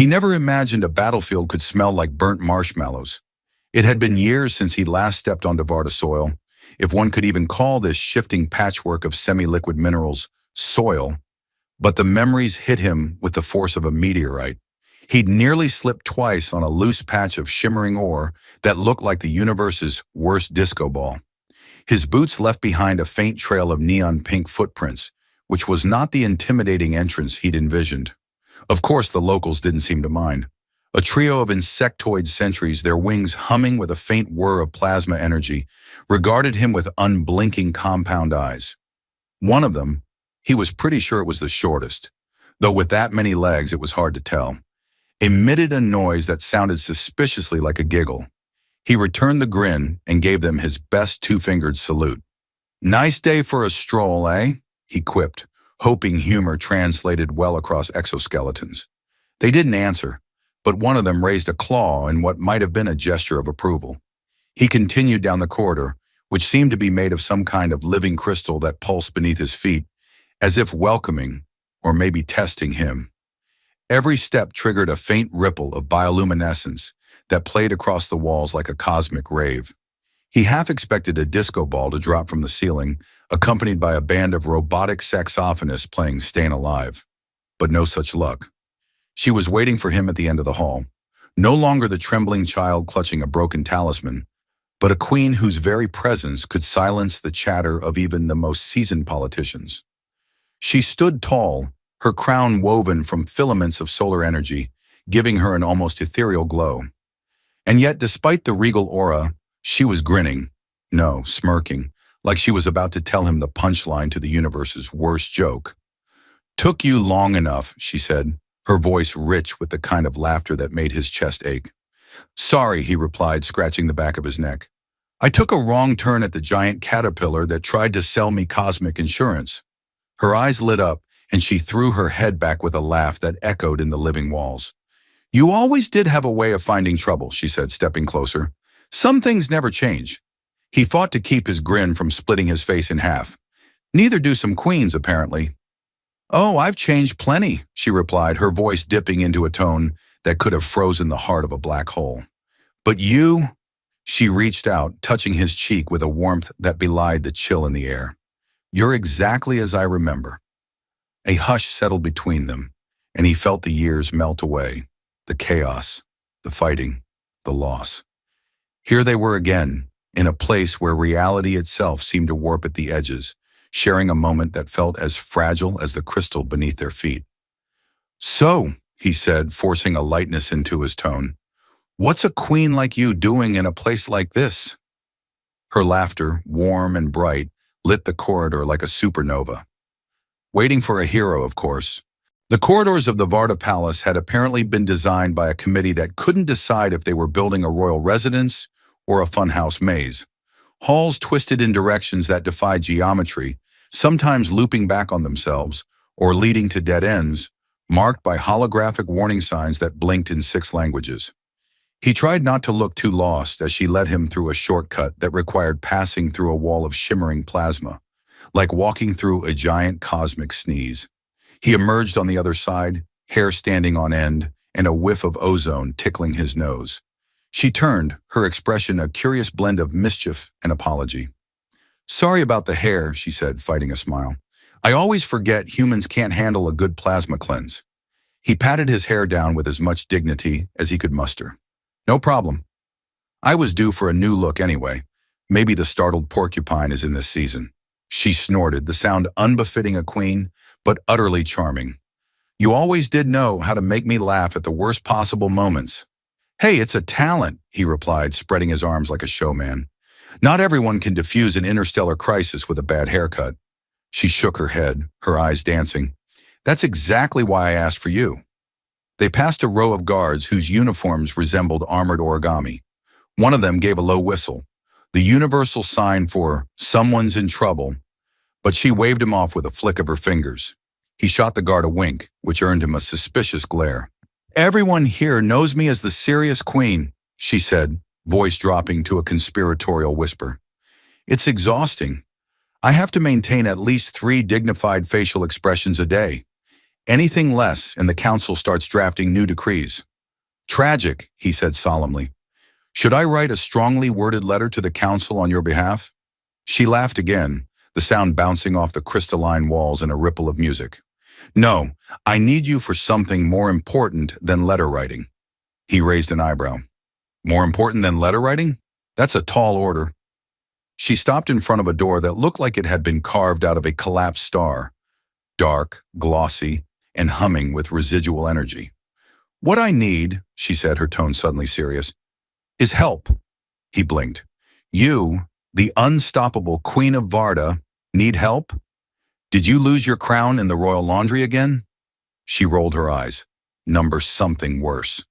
He never imagined a battlefield could smell like burnt marshmallows. It had been years since he'd last stepped onto Varda soil, if one could even call this shifting patchwork of semi-liquid minerals soil, but the memories hit him with the force of a meteorite. He'd nearly slipped twice on a loose patch of shimmering ore that looked like the universe's worst disco ball. His boots left behind a faint trail of neon pink footprints, which was not the intimidating entrance he'd envisioned. Of course, the locals didn't seem to mind. A trio of insectoid sentries, their wings humming with a faint whir of plasma energy, regarded him with unblinking compound eyes. One of them, he was pretty sure it was the shortest, though with that many legs it was hard to tell, emitted a noise that sounded suspiciously like a giggle. He returned the grin and gave them his best two-fingered salute. "Nice day for a stroll, eh?" he quipped, hoping humor translated well across exoskeletons. They didn't answer, but one of them raised a claw in what might have been a gesture of approval. He continued down the corridor, which seemed to be made of some kind of living crystal that pulsed beneath his feet, as if welcoming, or maybe testing him. Every step triggered a faint ripple of bioluminescence that played across the walls like a cosmic rave. He half expected a disco ball to drop from the ceiling, accompanied by a band of robotic saxophonists playing Stayin' Alive. But no such luck. She was waiting for him at the end of the hall, no longer the trembling child clutching a broken talisman, but a queen whose very presence could silence the chatter of even the most seasoned politicians. She stood tall, her crown woven from filaments of solar energy, giving her an almost ethereal glow. And yet, despite the regal aura, she was grinning, no, smirking, like she was about to tell him the punchline to the universe's worst joke. "Took you long enough," she said, her voice rich with the kind of laughter that made his chest ache. "Sorry," he replied, scratching the back of his neck. "I took a wrong turn at the giant caterpillar that tried to sell me cosmic insurance." Her eyes lit up, and she threw her head back with a laugh that echoed in the living walls. "You always did have a way of finding trouble," she said, stepping closer. "Some things never change." He fought to keep his grin from splitting his face in half. "Neither do some queens, apparently." "Oh, I've changed plenty," she replied, her voice dipping into a tone that could have frozen the heart of a black hole. "But you—" She reached out, touching his cheek with a warmth that belied the chill in the air. "You're exactly as I remember." A hush settled between them, and he felt the years melt away, the chaos, the fighting, the loss. Here they were again, in a place where reality itself seemed to warp at the edges, sharing a moment that felt as fragile as the crystal beneath their feet. "So," he said, forcing a lightness into his tone, "what's a queen like you doing in a place like this?" Her laughter, warm and bright, lit the corridor like a supernova. "Waiting for a hero, of course." The corridors of the Varda Palace had apparently been designed by a committee that couldn't decide if they were building a royal residence or a funhouse maze. Halls twisted in directions that defied geometry, sometimes looping back on themselves or leading to dead ends, marked by holographic warning signs that blinked in 6 languages. He tried not to look too lost as she led him through a shortcut that required passing through a wall of shimmering plasma, like walking through a giant cosmic sneeze. He emerged on the other side, hair standing on end, and a whiff of ozone tickling his nose. She turned, her expression a curious blend of mischief and apology. "Sorry about the hair," she said, fighting a smile. "I always forget humans can't handle a good plasma cleanse." He patted his hair down with as much dignity as he could muster. "No problem. I was due for a new look anyway. Maybe the startled porcupine is in this season." She snorted, the sound unbefitting a queen, but utterly charming. "You always did know how to make me laugh at the worst possible moments." "Hey, it's a talent," he replied, spreading his arms like a showman. "Not everyone can diffuse an interstellar crisis with a bad haircut." She shook her head, her eyes dancing. "That's exactly why I asked for you." They passed a row of guards whose uniforms resembled armored origami. One of them gave a low whistle, the universal sign for someone's in trouble, but she waved him off with a flick of her fingers. He shot the guard a wink, which earned him a suspicious glare. "Everyone here knows me as the serious queen," she said, voice dropping to a conspiratorial whisper. "It's exhausting. I have to maintain at least 3 dignified facial expressions a day. Anything less, and the council starts drafting new decrees. Tragic, he said solemnly. Should I write a strongly worded letter to the council on your behalf? She laughed again, the sound bouncing off the crystalline walls in a ripple of music. No, I need you for something more important than letter writing. He raised an eyebrow. More important than letter writing? That's a tall order. She stopped in front of a door that looked like it had been carved out of a collapsed star, dark, glossy, and humming with residual energy. What I need, she said, her tone suddenly serious, is help. He blinked. You, the unstoppable Queen of Varda, need help? Did you lose your crown in the royal laundry again? She rolled her eyes. Number something worse.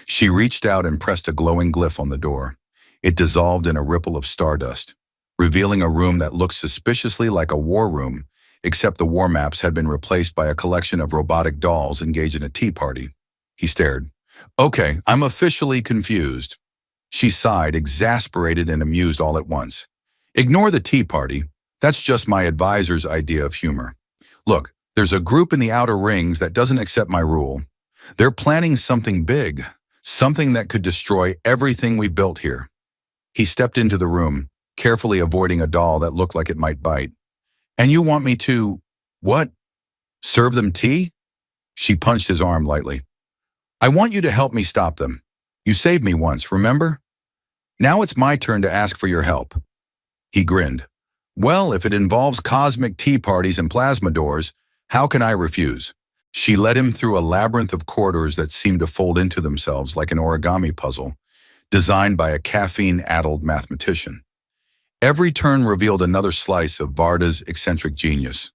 She reached out and pressed a glowing glyph on the door. It dissolved in a ripple of stardust, revealing a room that looked suspiciously like a war room, except the war maps had been replaced by a collection of robotic dolls engaged in a tea party. He stared. Okay, I'm officially confused. She sighed, exasperated and amused all at once. Ignore the tea party. That's just my advisor's idea of humor. Look, there's a group in the outer rings that doesn't accept my rule. They're planning something big, something that could destroy everything we've built here. He stepped into the room, carefully avoiding a doll that looked like it might bite. And you want me to, what? Serve them tea? She punched his arm lightly. I want you to help me stop them. You saved me once, remember? Now it's my turn to ask for your help. He grinned. Well, if it involves cosmic tea parties and plasma doors, how can I refuse? She led him through a labyrinth of corridors that seemed to fold into themselves like an origami puzzle, designed by a caffeine-addled mathematician. Every turn revealed another slice of Varda's eccentric genius.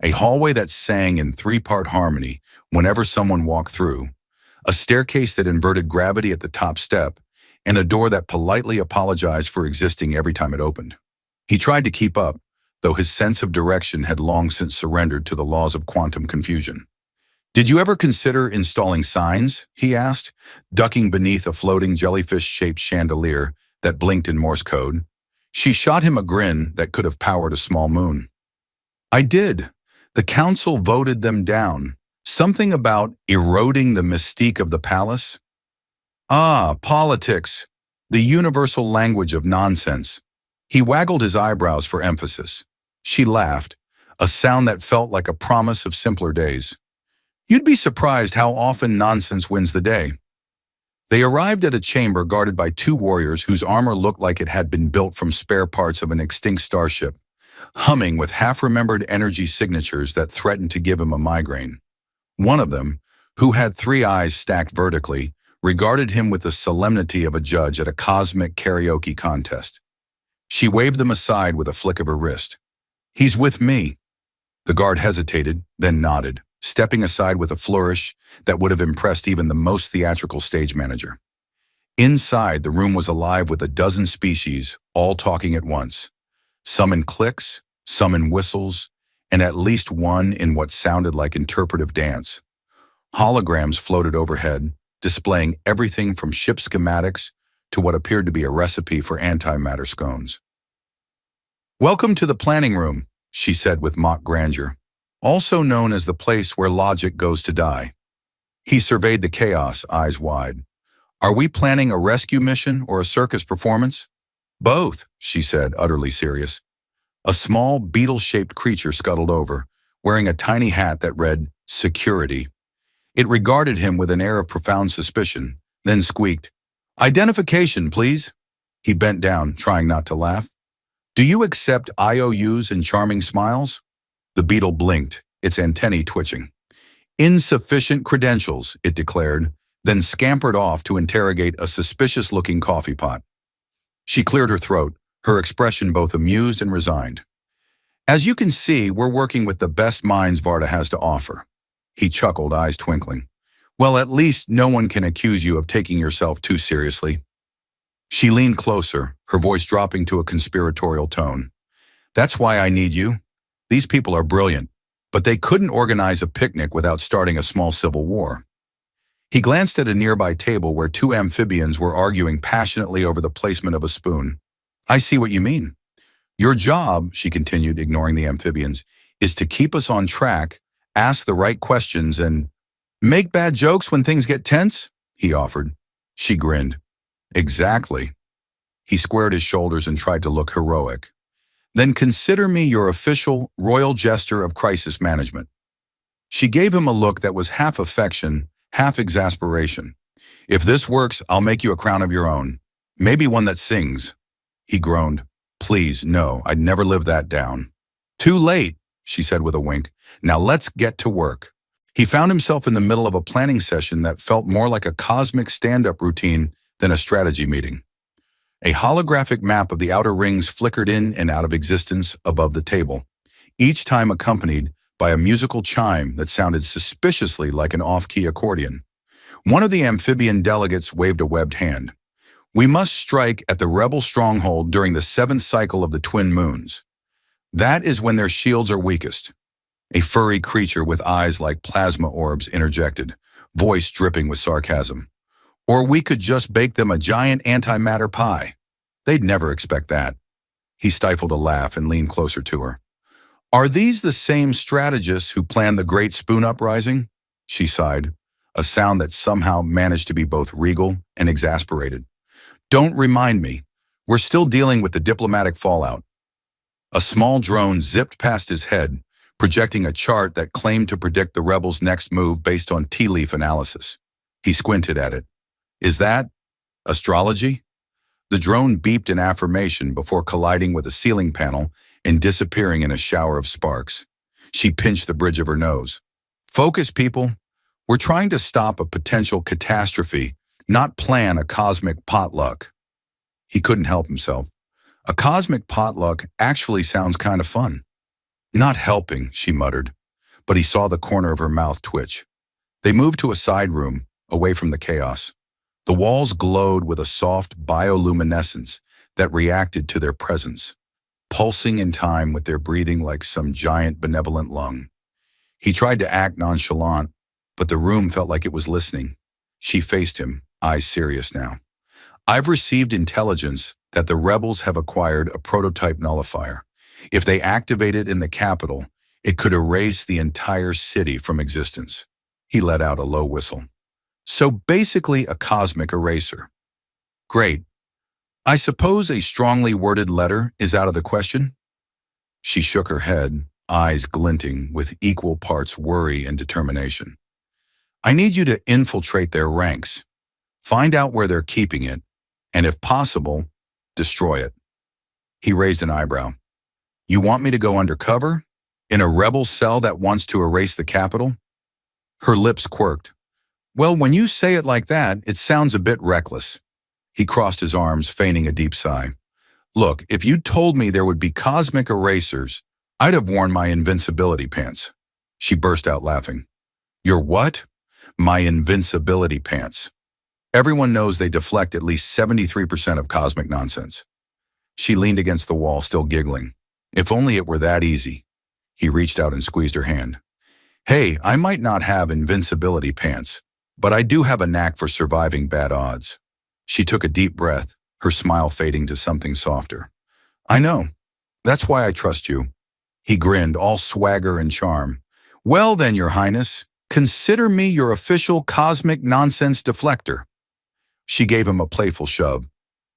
A hallway that sang in three-part harmony whenever someone walked through, a staircase that inverted gravity at the top step, and a door that politely apologized for existing every time it opened. He tried to keep up, though his sense of direction had long since surrendered to the laws of quantum confusion. Did you ever consider installing signs? He asked, ducking beneath a floating jellyfish-shaped chandelier that blinked in Morse code. She shot him a grin that could have powered a small moon. I did. The council voted them down. Something about eroding the mystique of the palace? Ah, politics. The universal language of nonsense. He waggled his eyebrows for emphasis. She laughed, a sound that felt like a promise of simpler days. You'd be surprised how often nonsense wins the day. They arrived at a chamber guarded by two warriors whose armor looked like it had been built from spare parts of an extinct starship, humming with half-remembered energy signatures that threatened to give him a migraine. One of them, who had three eyes stacked vertically, regarded him with the solemnity of a judge at a cosmic karaoke contest. She waved them aside with a flick of her wrist. He's with me. The guard hesitated, then nodded, stepping aside with a flourish that would have impressed even the most theatrical stage manager. Inside, the room was alive with a dozen species, all talking at once. Some in clicks, some in whistles, and at least one in what sounded like interpretive dance. Holograms floated overhead, displaying everything from ship schematics to what appeared to be a recipe for antimatter scones. Welcome to the planning room, she said with mock grandeur, also known as the place where logic goes to die. He surveyed the chaos, eyes wide. Are we planning a rescue mission or a circus performance? Both, she said, utterly serious. A small, beetle-shaped creature scuttled over, wearing a tiny hat that read, Security. It regarded him with an air of profound suspicion, then squeaked, Identification, please. He bent down, trying not to laugh. Do you accept IOUs and charming smiles? The beetle blinked, its antennae twitching. Insufficient credentials, it declared, then scampered off to interrogate a suspicious-looking coffee pot. She cleared her throat, her expression both amused and resigned. As you can see, we're working with the best minds Varda has to offer. He chuckled, eyes twinkling. Well, at least no one can accuse you of taking yourself too seriously. She leaned closer, her voice dropping to a conspiratorial tone. That's why I need you. These people are brilliant, but they couldn't organize a picnic without starting a small civil war. He glanced at a nearby table where two amphibians were arguing passionately over the placement of a spoon. I see what you mean. Your job, she continued, ignoring the amphibians, is to keep us on track Ask the right questions and make bad jokes when things get tense, he offered. She grinned. Exactly. He squared his shoulders and tried to look heroic. Then consider me your official royal jester of crisis management. She gave him a look that was half affection, half exasperation. If this works, I'll make you a crown of your own. Maybe one that sings. He groaned. Please, no, I'd never live that down. Too late, she said with a wink. Now let's get to work. He found himself in the middle of a planning session that felt more like a cosmic stand-up routine than a strategy meeting. A holographic map of the outer rings flickered in and out of existence above the table, each time accompanied by a musical chime that sounded suspiciously like an off-key accordion. One of the amphibian delegates waved a webbed hand. We must strike at the rebel stronghold during the 7th cycle of the twin moons. That is when their shields are weakest. A furry creature with eyes like plasma orbs interjected, voice dripping with sarcasm. Or we could just bake them a giant antimatter pie. They'd never expect that. He stifled a laugh and leaned closer to her. Are these the same strategists who planned the Great Spoon Uprising? She sighed, a sound that somehow managed to be both regal and exasperated. Don't remind me. We're still dealing with the diplomatic fallout. A small drone zipped past his head, projecting a chart that claimed to predict the rebels' next move based on tea leaf analysis. He squinted at it. Is that astrology? The drone beeped in affirmation before colliding with a ceiling panel and disappearing in a shower of sparks. She pinched the bridge of her nose. Focus, people. We're trying to stop a potential catastrophe, not plan a cosmic potluck. He couldn't help himself. A cosmic potluck actually sounds kind of fun. Not helping, she muttered, but he saw the corner of her mouth twitch. They moved to a side room, away from the chaos. The walls glowed with a soft bioluminescence that reacted to their presence, pulsing in time with their breathing like some giant benevolent lung. He tried to act nonchalant, but the room felt like it was listening. She faced him, eyes serious now. I've received intelligence that the rebels have acquired a prototype nullifier. If they activate it in the capital, it could erase the entire city from existence. He let out a low whistle. So basically a cosmic eraser. Great. I suppose a strongly worded letter is out of the question? She shook her head, eyes glinting with equal parts worry and determination. I need you to infiltrate their ranks, find out where they're keeping it, and if possible, destroy it. He raised an eyebrow. You want me to go undercover? In a rebel cell that wants to erase the capital? Her lips quirked. Well, when you say it like that, it sounds a bit reckless. He crossed his arms, feigning a deep sigh. Look, if you'd told me there would be cosmic erasers, I'd have worn my invincibility pants. She burst out laughing. Your what? My invincibility pants. Everyone knows they deflect at least 73% of cosmic nonsense. She leaned against the wall, still giggling. If only it were that easy. He reached out and squeezed her hand. Hey, I might not have invincibility pants, but I do have a knack for surviving bad odds. She took a deep breath, her smile fading to something softer. I know. That's why I trust you. He grinned, all swagger and charm. Well then, Your Highness, consider me your official cosmic nonsense deflector. She gave him a playful shove.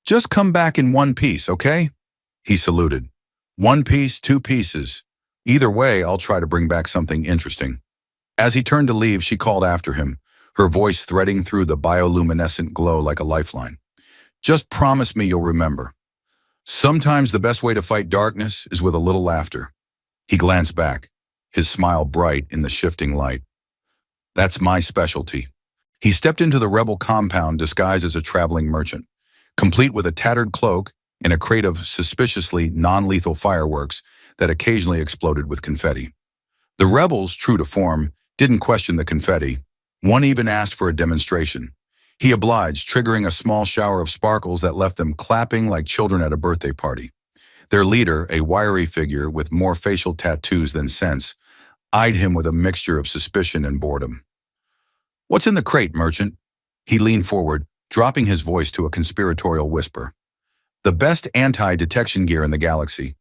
Just come back in one piece, okay? He saluted. 1 piece, 2 pieces. Either way, I'll try to bring back something interesting. As he turned to leave, she called after him, her voice threading through the bioluminescent glow like a lifeline. Just promise me you'll remember. Sometimes the best way to fight darkness is with a little laughter. He glanced back, his smile bright in the shifting light. That's my specialty. He stepped into the rebel compound disguised as a traveling merchant, complete with a tattered cloak and a crate of suspiciously non-lethal fireworks that occasionally exploded with confetti. The rebels, true to form, didn't question the confetti. One even asked for a demonstration. He obliged, triggering a small shower of sparkles that left them clapping like children at a birthday party. Their leader, a wiry figure with more facial tattoos than sense, eyed him with a mixture of suspicion and boredom. What's in the crate, merchant? He leaned forward, dropping his voice to a conspiratorial whisper. The best anti-detection gear in the galaxy.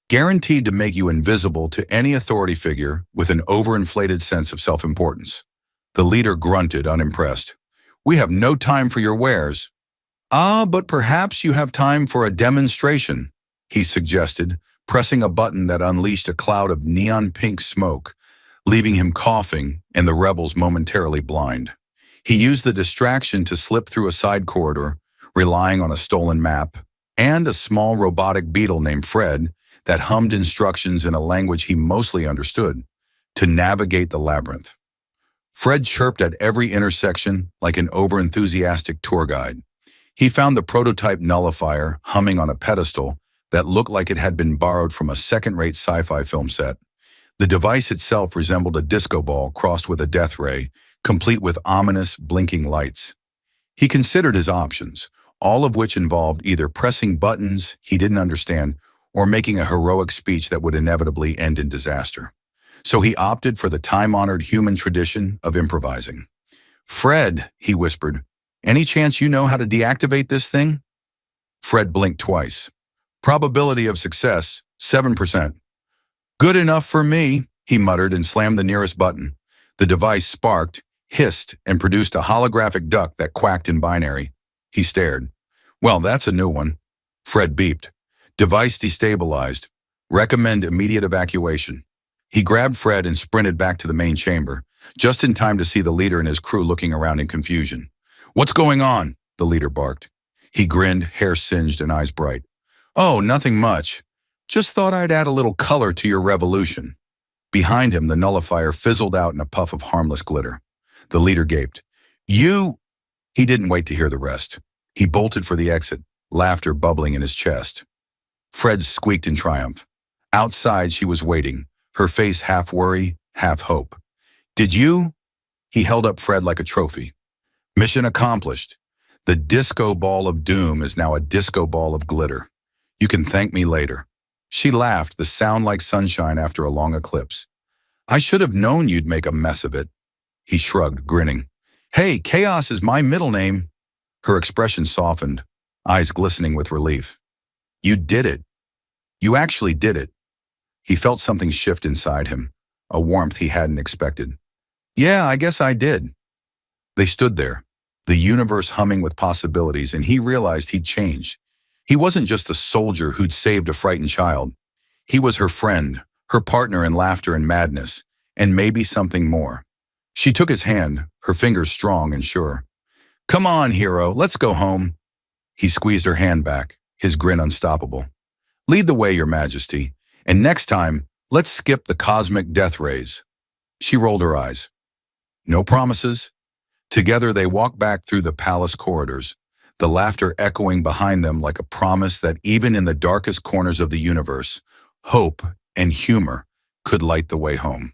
guaranteed to make you invisible to any authority figure with an overinflated sense of self-importance. The leader grunted, unimpressed. We have no time for your wares. Ah, but perhaps you have time for a demonstration, he suggested, pressing a button that unleashed a cloud of neon pink smoke, leaving him coughing and the rebels momentarily blind. He used the distraction to slip through a side corridor, relying on a stolen map, and a small robotic beetle named Fred that hummed instructions in a language he mostly understood, to navigate the labyrinth. Fred chirped at every intersection like an overenthusiastic tour guide. He found the prototype nullifier humming on a pedestal that looked like it had been borrowed from a second-rate sci-fi film set. The device itself resembled a disco ball crossed with a death ray, complete with ominous, blinking lights. He considered his options, all of which involved either pressing buttons he didn't understand or making a heroic speech that would inevitably end in disaster. So he opted for the time-honored human tradition of improvising. "Fred," he whispered, "any chance you know how to deactivate this thing?" Fred blinked twice. "Probability of success, 7%. "Good enough for me," he muttered and slammed the nearest button. The device sparked, hissed, and produced a holographic duck that quacked in binary. He stared. "Well, that's a new one." Fred beeped. "Device destabilized. Recommend immediate evacuation." He grabbed Fred and sprinted back to the main chamber, just in time to see the leader and his crew looking around in confusion. "What's going on?" the leader barked. He grinned, hair singed and eyes bright. "Oh, nothing much. Just thought I'd add a little color to your revolution." Behind him, the nullifier fizzled out in a puff of harmless glitter. The leader gaped. "You—" He didn't wait to hear the rest. He bolted for the exit, laughter bubbling in his chest. Fred squeaked in triumph. Outside, she was waiting, her face half worry, half hope. "Did you?" He held up Fred like a trophy. "Mission accomplished. The disco ball of doom is now a disco ball of glitter. You can thank me later." She laughed, the sound like sunshine after a long eclipse. "I should have known you'd make a mess of it." He shrugged, grinning. "Hey, Chaos is my middle name." Her expression softened, eyes glistening with relief. "You did it. You actually did it." He felt something shift inside him, a warmth he hadn't expected. "Yeah, I guess I did." They stood there, the universe humming with possibilities, and he realized he'd changed. He wasn't just a soldier who'd saved a frightened child. He was her friend, her partner in laughter and madness, and maybe something more. She took his hand, her fingers strong and sure. "Come on, hero, let's go home." He squeezed her hand back, his grin unstoppable. "Lead the way, Your Majesty, and next time, let's skip the cosmic death rays." She rolled her eyes. "No promises." Together they walked back through the palace corridors, the laughter echoing behind them like a promise that even in the darkest corners of the universe, hope and humor could light the way home.